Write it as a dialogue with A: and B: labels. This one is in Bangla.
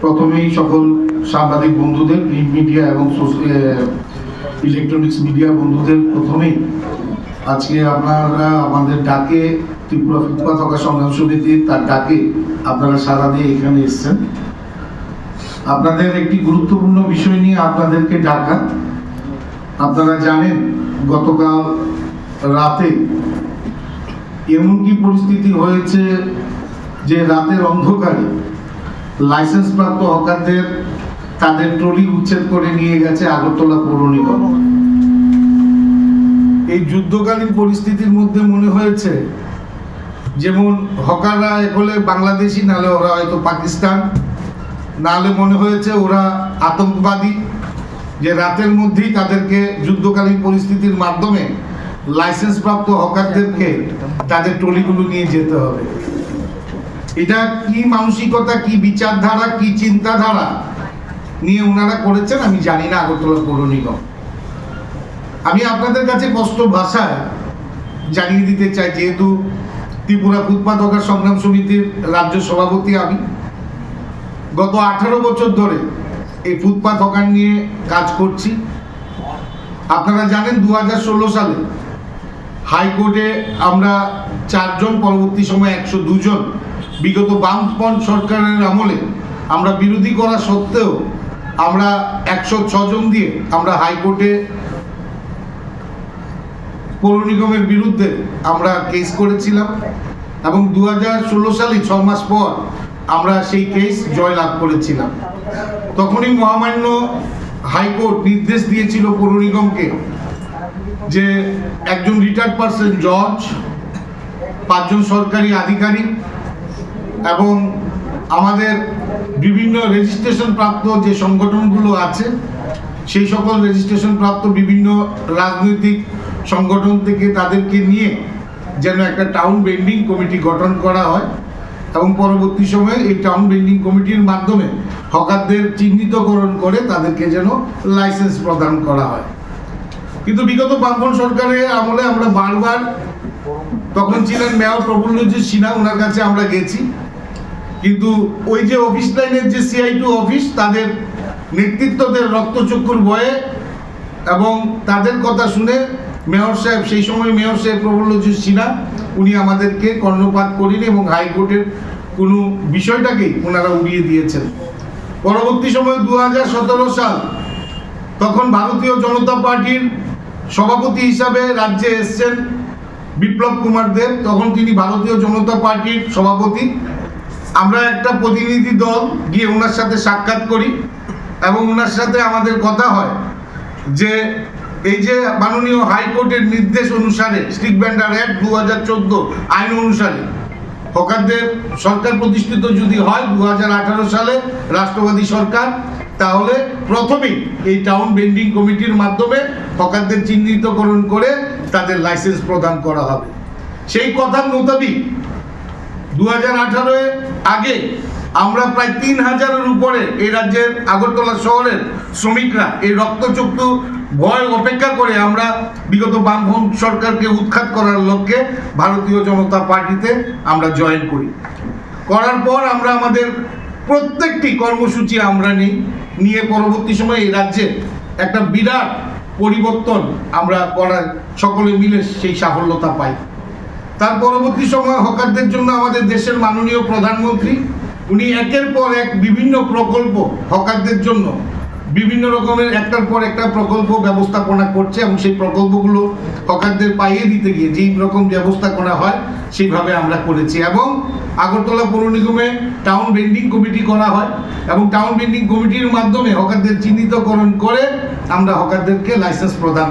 A: প্রথমেই সকল সাংবাদিক বন্ধুদের, প্রিন্ট মিডিয়া এবং ইলেকট্রনিক্স মিডিয়া বন্ধুদের প্রথমেই আজকে আপনারা আমাদের ডাকে, ত্রিপুরা ফুটপাত হকার সংগ্রাম সমিতি তার ডাকে আপনারা সাড়া দিয়ে এখানে এসেছেন। আপনাদের একটি গুরুত্বপূর্ণ বিষয় নিয়ে আপনাদেরকে ডাকা। আপনারা জানেন গতকাল রাতে এমন কি পরিস্থিতি হয়েছে যে রাতের অন্ধকারে লাইসেন্স প্রাপ্ত হকারদের তাদের ট্রলি উচ্ছেদ করে নিয়ে গেছে আগরতলা পৌর নিগম। এই যুদ্ধকালীন পরিস্থিতির মধ্যে মনে হয়েছে যেমন হকাররা হলে বাংলাদেশি, নাহলে ওরা হয়তো পাকিস্তান, নাহলে মনে হয়েছে ওরা আতঙ্কবাদী, যে রাতের মধ্যেই তাদেরকে যুদ্ধকালীন পরিস্থিতির মাধ্যমে লাইসেন্স প্রাপ্ত হকারদেরকে তাদের ট্রলিগুলো নিয়ে যেতে হবে। এটা কি মানসিকতা, কি বিচারধারা, কি চিন্তাধারা নিয়ে ওনারা করেছেন আমি জানি না আগরতলা পৌর নিগম। আমি আপনাদের কাছে স্পষ্ট ভাষায় জানিয়ে দিতে চাই, যেহেতু ত্রিপুরা ফুটপাত হকার সংগ্রাম সমিতির রাজ্য সভাপতি আমি, গত 18 বছর ধরে এই ফুটপাত হকার নিয়ে কাজ করছি। আপনারা জানেন 2016 সালে হাইকোর্টে আমরা 4 জন, পরবর্তী সময় 102 জন, বিগত বামপন্থ সরকারের আমলে আমরা বিরোধী করা সত্ত্বেও আমরা 106 জন দিয়ে আমরা হাইকোর্টে পৌর নিগমের বিরুদ্ধে আমরা কেস করেছিলাম এবং 2016 সালে 6 মাস পর আমরা সেই কেস জয় লাভ করেছিলাম। তখনই মহামান্য হাইকোর্ট নির্দেশ দিয়েছিল পৌর নিগমকে যে একজন রিটায়ার্ড পার্সন জজ, 5 জন সরকারি আধিকারিক এবং আমাদের বিভিন্ন রেজিস্ট্রেশন প্রাপ্ত যে সংগঠনগুলো আছে সেই সকল রেজিস্ট্রেশন প্রাপ্ত বিভিন্ন রাজনৈতিক সংগঠন থেকে তাদেরকে নিয়ে যেন একটা টাউন বেন্ডিং কমিটি গঠন করা হয় এবং পরবর্তী সময়ে এই টাউন বেন্ডিং কমিটির মাধ্যমে হকারদের চিহ্নিতকরণ করে তাদেরকে যেন লাইসেন্স প্রদান করা হয়। কিন্তু বিগত বামপন্থ সরকারের আমলে আমরা বারবার, তখন ছিলেন মেয়র প্রফুল্লজিৎ সিনহা, ওনার কাছে আমরা গেছি, কিন্তু ওই যে অফিস লাইনের যে CI2 অফিস, তাদের নেতৃত্বদের রক্তচক্ষুর ভয়ে এবং তাদের কথা শুনে মেয়র সাহেব, সেই সময় মেয়র সাহেব প্রফুল্লজিৎ সিনহা, উনি আমাদেরকে কর্ণপাত করেন এবং হাইকোর্টের কোনো বিষয়টাকেই ওনারা উড়িয়ে দিয়েছেন। পরবর্তী সময় 2017 সাল, তখন ভারতীয় জনতা পার্টির সভাপতি হিসাবে রাজ্যে এসছেন বিপ্লব কুমার দেব, তখন তিনি ভারতীয় জনতা পার্টির সভাপতি। আমরা একটা প্রতিনিধি দল গিয়ে ওনার সাথে সাক্ষাৎ করি এবং ওনার সাথে আমাদের কথা হয় যে এই যে মাননীয় হাইকোর্টের নির্দেশ অনুসারে, স্ট্রিট ভেন্ডার অ্যাক্ট 2014 আইন অনুসারে হকারদের সরকার প্রতিষ্ঠিত যদি হয় 2018 সালে রাষ্ট্রবাদী সরকার, তাহলে প্রথমেই এই টাউন বেন্ডিং কমিটির মাধ্যমে হকারদের চিহ্নিতকরণ করে তাদের লাইসেন্স প্রদান করা হবে। সেই কথার মোতাবেক 2018 আগে আমরা প্রায় 3000-এর উপরে এই রাজ্যের আগরতলা শহরের শ্রমিকরা এই রক্তচক্ষু ভয় অপেক্ষা করে আমরা বিগত বামপন্থ সরকারকে উৎখাত করার লক্ষ্যে ভারতীয় জনতা পার্টিতে আমরা জয়েন করি। করার পর আমরা আমাদের প্রত্যেকটি কর্মসূচি আমরা নিয়ে পরবর্তী সময়ে এই রাজ্যে একটা বিরাট পরিবর্তন আমরা করার সকলে মিলে সেই সাফল্যতা পাই। তার পরবর্তী সময় হকারদের জন্য আমাদের দেশের মাননীয় প্রধানমন্ত্রী, উনি একের পর এক বিভিন্ন প্রকল্প হকারদের জন্য বিভিন্ন রকমের একটার পর একটা প্রকল্প ব্যবস্থাপনা করছে এবং সেই প্রকল্পগুলো হকারদের পাইয়ে দিতে গিয়ে যেই রকম ব্যবস্থাপনা হয় সেইভাবে আমরা করেছি এবং আগরতলা পৌর নিগমে টাউন বেন্ডিং কমিটি করা হয় এবং টাউন বেন্ডিং কমিটির মাধ্যমে হকারদের চিহ্নিতকরণ করে আমরা হকারদেরকে লাইসেন্স প্রদান